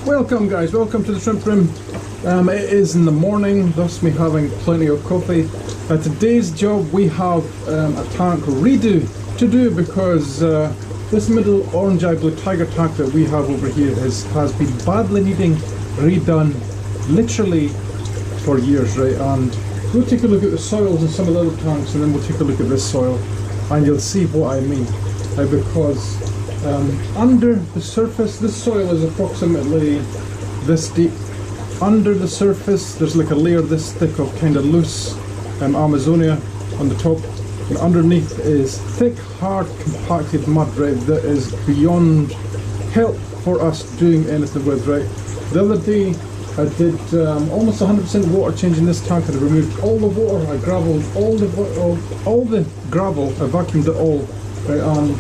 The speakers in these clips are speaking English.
Welcome guys, welcome to the shrimp room. It is in the morning, thus me having plenty of coffee. Today's job we have a tank redo to do because this middle orange eye blue tiger tank that we have over here has been badly needing redone literally for years, right? And we'll take a look at the soils in some of the other tanks and then we'll take a look at this soil and you'll see what I mean. Because under the surface, this soil is approximately this deep. Under the surface, there's like a layer this thick of kind of loose Amazonia on the top, and underneath is thick, hard, compacted mud, right? That is beyond help for us doing anything with, right? The other day, I did almost 100% water change in this tank, and I removed all the water, I gravelled all the gravel, I vacuumed it all, right?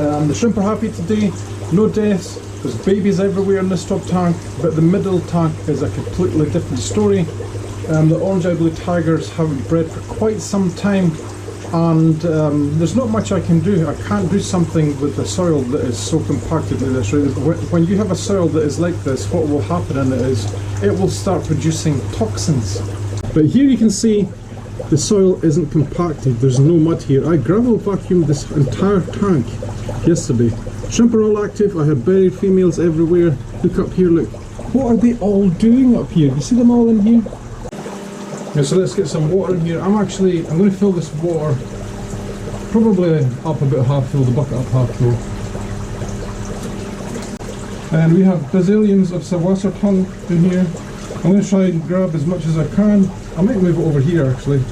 The shrimp are happy today, no deaths, there's babies everywhere in this top tank, but the middle tank is a completely different story. The orange eye blue tigers haven't bred for quite some time, and there's not much I can do. I can't do something with the soil that is so compacted like this. Right? When you have a soil that is like this, what will happen in it is it will start producing toxins. But here you can see the soil isn't compacted, there's no mud here. I gravel vacuumed this entire tank yesterday. Shrimp are all active, I had buried females everywhere. Look up here, look. What are they all doing up here? You see them all in here? Yeah, so let's get some water in here. I'm going to fill this water probably up about half full, the bucket up half full. And we have bazillions of saltwater tongue in here. I'm going to try and grab as much as I can. I might move it over here actually.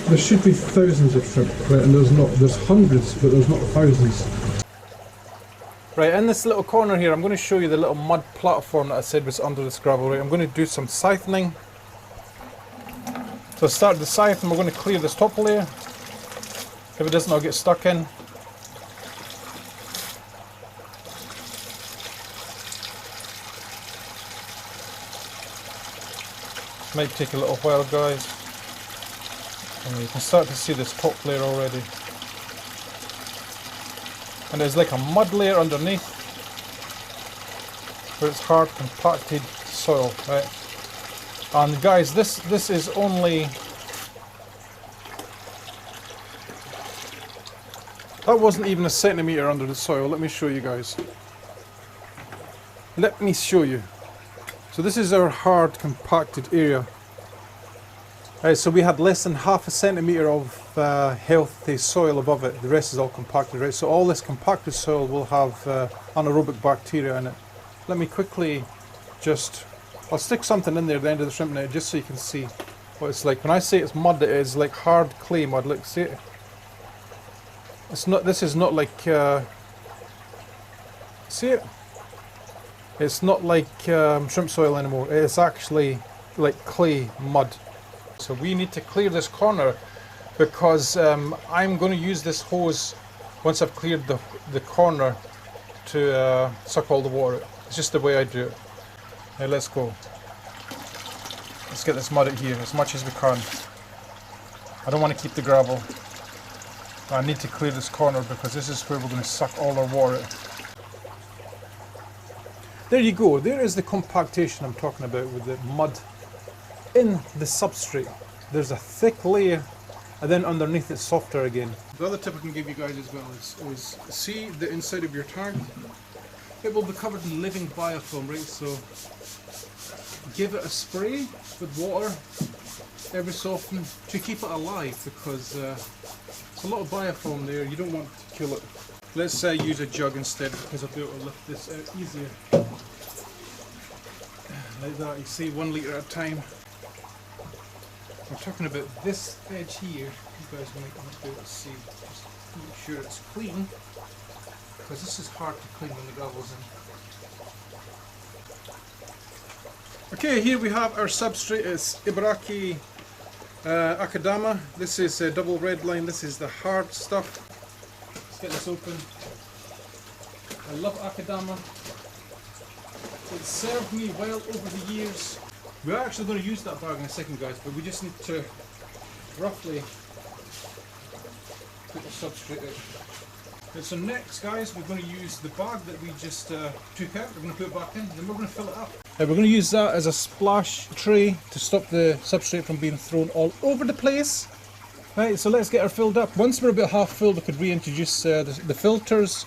There should be thousands of shrimp, right? And there's hundreds, but there's not thousands. Right, in this little corner here, I'm going to show you the little mud platform that I said was under this gravel, right? I'm going to do some siphoning. So I started the siphon, we're going to clear this top layer. If it doesn't, I'll get stuck in. Might take a little while, guys. And you can start to see this top layer already. And there's like a mud layer underneath where it's hard compacted soil, right? And guys, this is only, that wasn't even a centimetre under the soil. Let me show you guys. Let me show you. So this is our hard compacted area. Right, so we had less than half a centimetre of healthy soil above it. The rest is all compacted, right? So all this compacted soil will have anaerobic bacteria in it. Let me quickly I'll stick something in there at the end of the shrimp net just so you can see what it's like. When I say it's mud, it is like hard clay mud. Look, see it? It's not. This is not like. See it? It's not like shrimp soil anymore. It's actually like clay mud. So we need to clear this corner because I'm going to use this hose once I've cleared the corner to suck all the water. It's just the way I do it. Now let's go. Let's get this mud out here as much as we can. I don't want to keep the gravel. I need to clear this corner because this is where we're going to suck all our water. There you go. There is the compactation I'm talking about with the mud in the substrate. There's a thick layer and then underneath it's softer again. The other tip I can give you guys as well is see the inside of your tank. It will be covered in living biofilm, right? So give it a spray with water every so often to keep it alive because there's a lot of biofilm there. You don't want to kill it. Let's use a jug instead because I'll be able to lift this out easier. Like that, you see 1 litre at a time. We're talking about this edge here. You guys might not be able to see. Just make sure it's clean, because this is hard to clean when the gravel's in. Okay, here we have our substrate. It's Ibaraki Akadama. This is a double red line. This is the hard stuff. Let's get this open. I love Akadama. It served me well over the years. We're actually going to use that bag in a second, guys, but we just need to roughly put the substrate out. Okay, so next, guys, we're going to use the bag that we just took out. We're going to put it back in, then we're going to fill it up. We're going to use that as a splash tray to stop the substrate from being thrown all over the place. Right, so let's get her filled up. Once we're about half full, we could reintroduce the filters.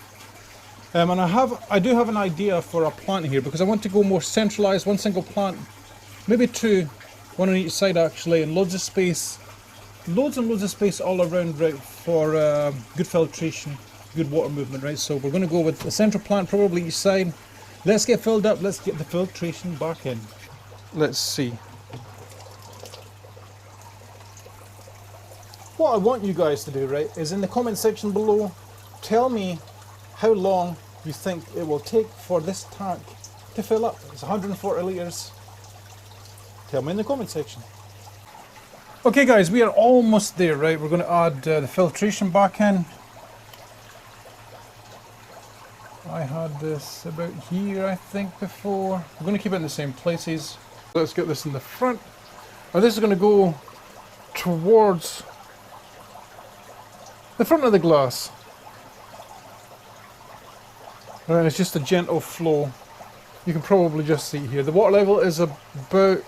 And I do have an idea for a plant here, because I want to go more centralised, one single plant, maybe two, one on each side actually, and loads of space, loads and loads of space all around, right, for good filtration, good water movement, right. So we're going to go with a central plant, probably each side. Let's get filled up, let's get the filtration back in. Let's see. What I want you guys to do, right, is in the comment section below, tell me how long you think it will take for this tank to fill up. It's 140 litres. Tell me in the comment section. Okay guys, we are almost there, right? We're going to add the filtration back in. I had this about here, I think, before. We're going to keep it in the same places. Let's get this in the front. Now this is going to go towards the front of the glass. And it's just a gentle flow. You can probably just see here. The water level is about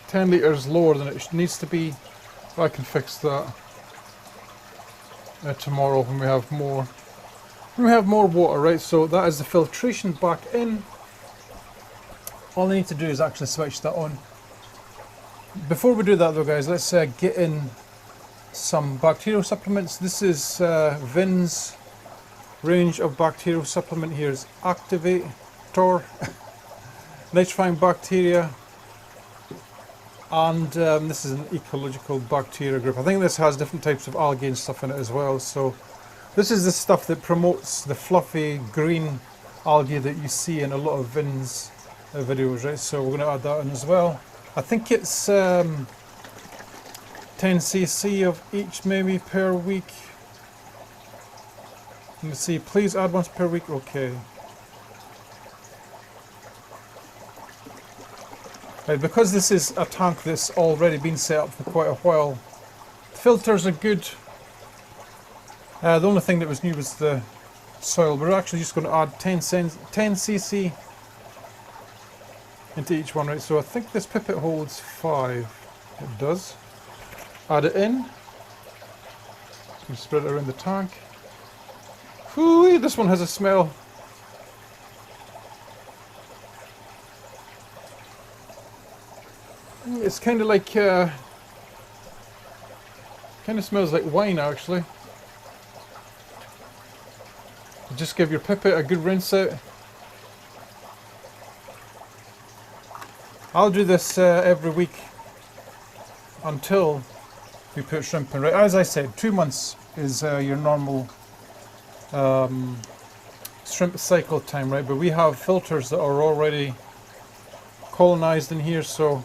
10 litres lower than it needs to be. I can fix that tomorrow when we have more. When we have more water, right? So that is the filtration back in. All I need to do is actually switch that on. Before we do that though, guys, let's get in some bacterial supplements. This is Vin's range of bacterial supplement. Here is Activator, nitrifying bacteria, and this is an ecological bacteria group. I think this has different types of algae and stuff in it as well. So this is the stuff that promotes the fluffy green algae that you see in a lot of Vin's videos, right? So we're going to add that in as well. I think it's 10 cc of each maybe per week. Let me see, please add once per week. Okay. Right, because this is a tank that's already been set up for quite a while, the filters are good. The only thing that was new was the soil. We're actually just going to add 10 cc into each one, right? So I think this pipette holds 5. It does. Add it in. And spread it around the tank. Whoo, this one has a smell. It's kind of like, kind of smells like wine actually. Just give your pipette a good rinse out. I'll do this every week until we put shrimp in. Right, as I said, 2 months is your normal shrimp cycle time, right? But we have filters that are already colonized in here, so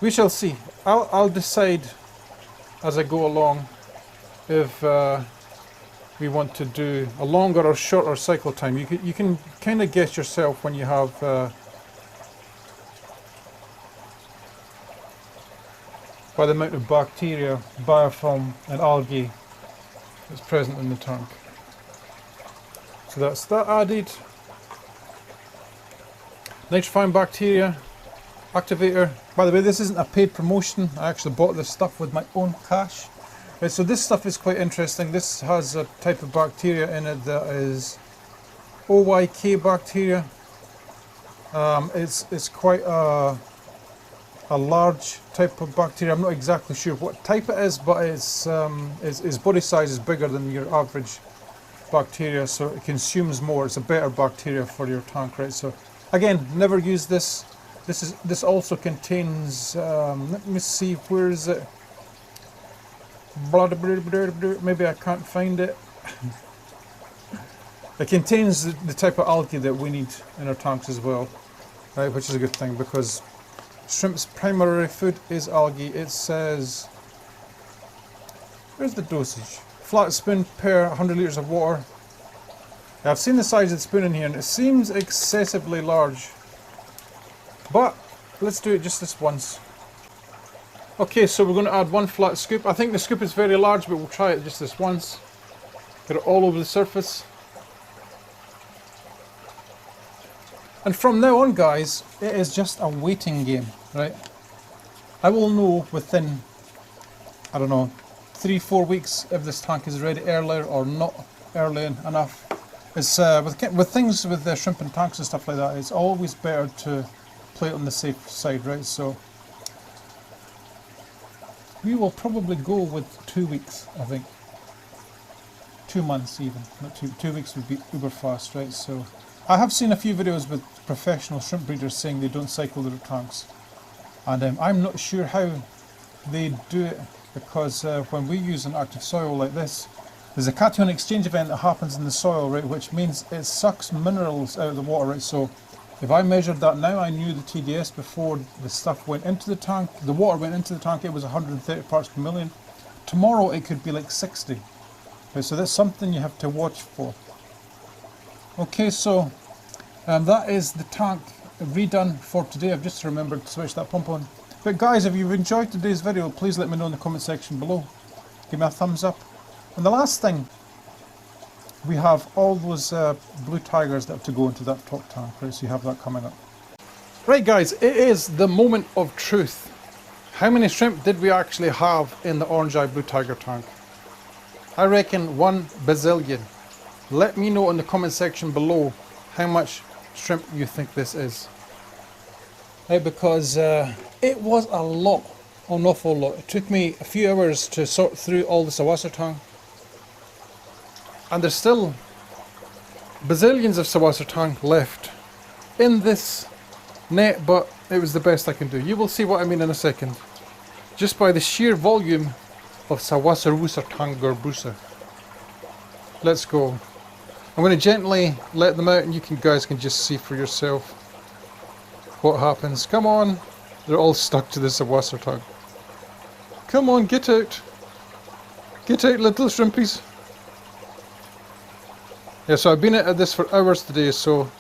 we shall see. I'll decide as I go along if we want to do a longer or shorter cycle time. You can kind of guess yourself when you have by the amount of bacteria, biofilm and algae that's present in the tank. So that's that added. Nitrifying bacteria, activator. By the way, this isn't a paid promotion. I actually bought this stuff with my own cash. Right, so this stuff is quite interesting. This has a type of bacteria in it that is Opae bacteria. It's quite a large type of bacteria. I'm not exactly sure what type it is, but its body size is bigger than your average bacteria, so it consumes more. It's a better bacteria for your tank, right? So again, never use this. This also contains, let me see, where is it? Maybe I can't find it. It contains the type of algae that we need in our tanks as well, right? Which is a good thing, because shrimp's primary food is algae. It says, where's the dosage? Flat spoon per 100 litres of water. I've seen the size of the spoon in here and it seems excessively large. But let's do it just this once. Okay, so we're going to add 1 flat scoop. I think the scoop is very large, but we'll try it just this once. Get it all over the surface. And from now on, guys, it is just a waiting game, right? I will know within, I don't know, 3-4 weeks if this tank is ready earlier or not early enough. It's with things with the shrimp and tanks and stuff like that, it's always better to play it on the safe side, right? So we will probably go with 2 weeks, I think. 2 months even, not 2 weeks would be uber fast, right? So I have seen a few videos with professional shrimp breeders saying they don't cycle their tanks, and I'm not sure how they do it, because when we use an active soil like this, there's a cation exchange event that happens in the soil, right, which means it sucks minerals out of the water, right? So if I measured that now, I knew the TDS before the stuff went into the tank, the water went into the tank, it was 130 parts per million. Tomorrow it could be like 60. Okay, so that's something you have to watch for. Okay, so that is the tank redone for today. I've just remembered to switch that pump on. But guys, if you've enjoyed today's video, please let me know in the comment section below. Give me a thumbs up. And the last thing, we have all those blue tigers that have to go into that top tank, right? So you have that coming up. Right guys, it is the moment of truth. How many shrimp did we actually have in the orange eye blue tiger tank? I reckon 1 bazillion. Let me know in the comment section below how much shrimp you think this is. Right, because it was a lot, an awful lot. It took me a few hours to sort through all the saltwater tank. And there's still bazillions of saltwater tank left in this net, but it was the best I can do. You will see what I mean in a second. Just by the sheer volume of saltwater tank gorbusa. Let's go. I'm going to gently let them out, and you guys can just see for yourself what happens. Come on. They're all stuck to the saltwater tank. Come on, get out. Get out, little shrimpies. Yeah, so I've been at this for hours today, so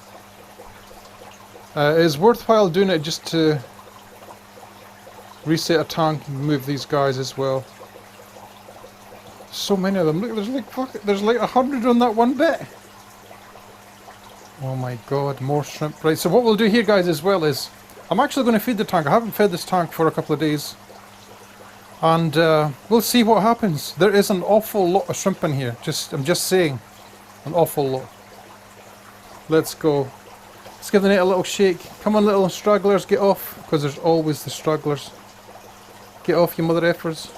it is worthwhile doing it just to reset a tank and move these guys as well. So many of them. Look, there's like 100 on that one bit. Oh my god, more shrimp. Right, so what we'll do here, guys, as well is I'm actually going to feed the tank. I haven't fed this tank for a couple of days, and we'll see what happens. There is an awful lot of shrimp in here. I'm just saying, an awful lot. Let's go. Let's give the net a little shake. Come on, little stragglers, get off, because there's always the stragglers. Get off, you mother effers.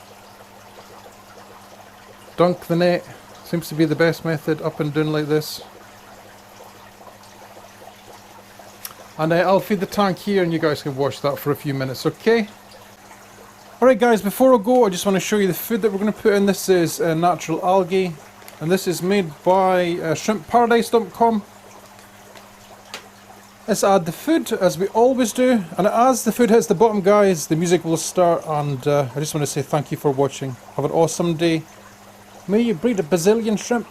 Dunk the net. Seems to be the best method, up and down like this. And I'll feed the tank here, and you guys can watch that for a few minutes, okay? Alright guys, before I go, I just want to show you the food that we're going to put in. This is natural algae, and this is made by shrimpparadise.com. Let's add the food, as we always do, and as the food hits the bottom, guys, the music will start, and I just want to say thank you for watching. Have an awesome day. May you breed a bazillion shrimp.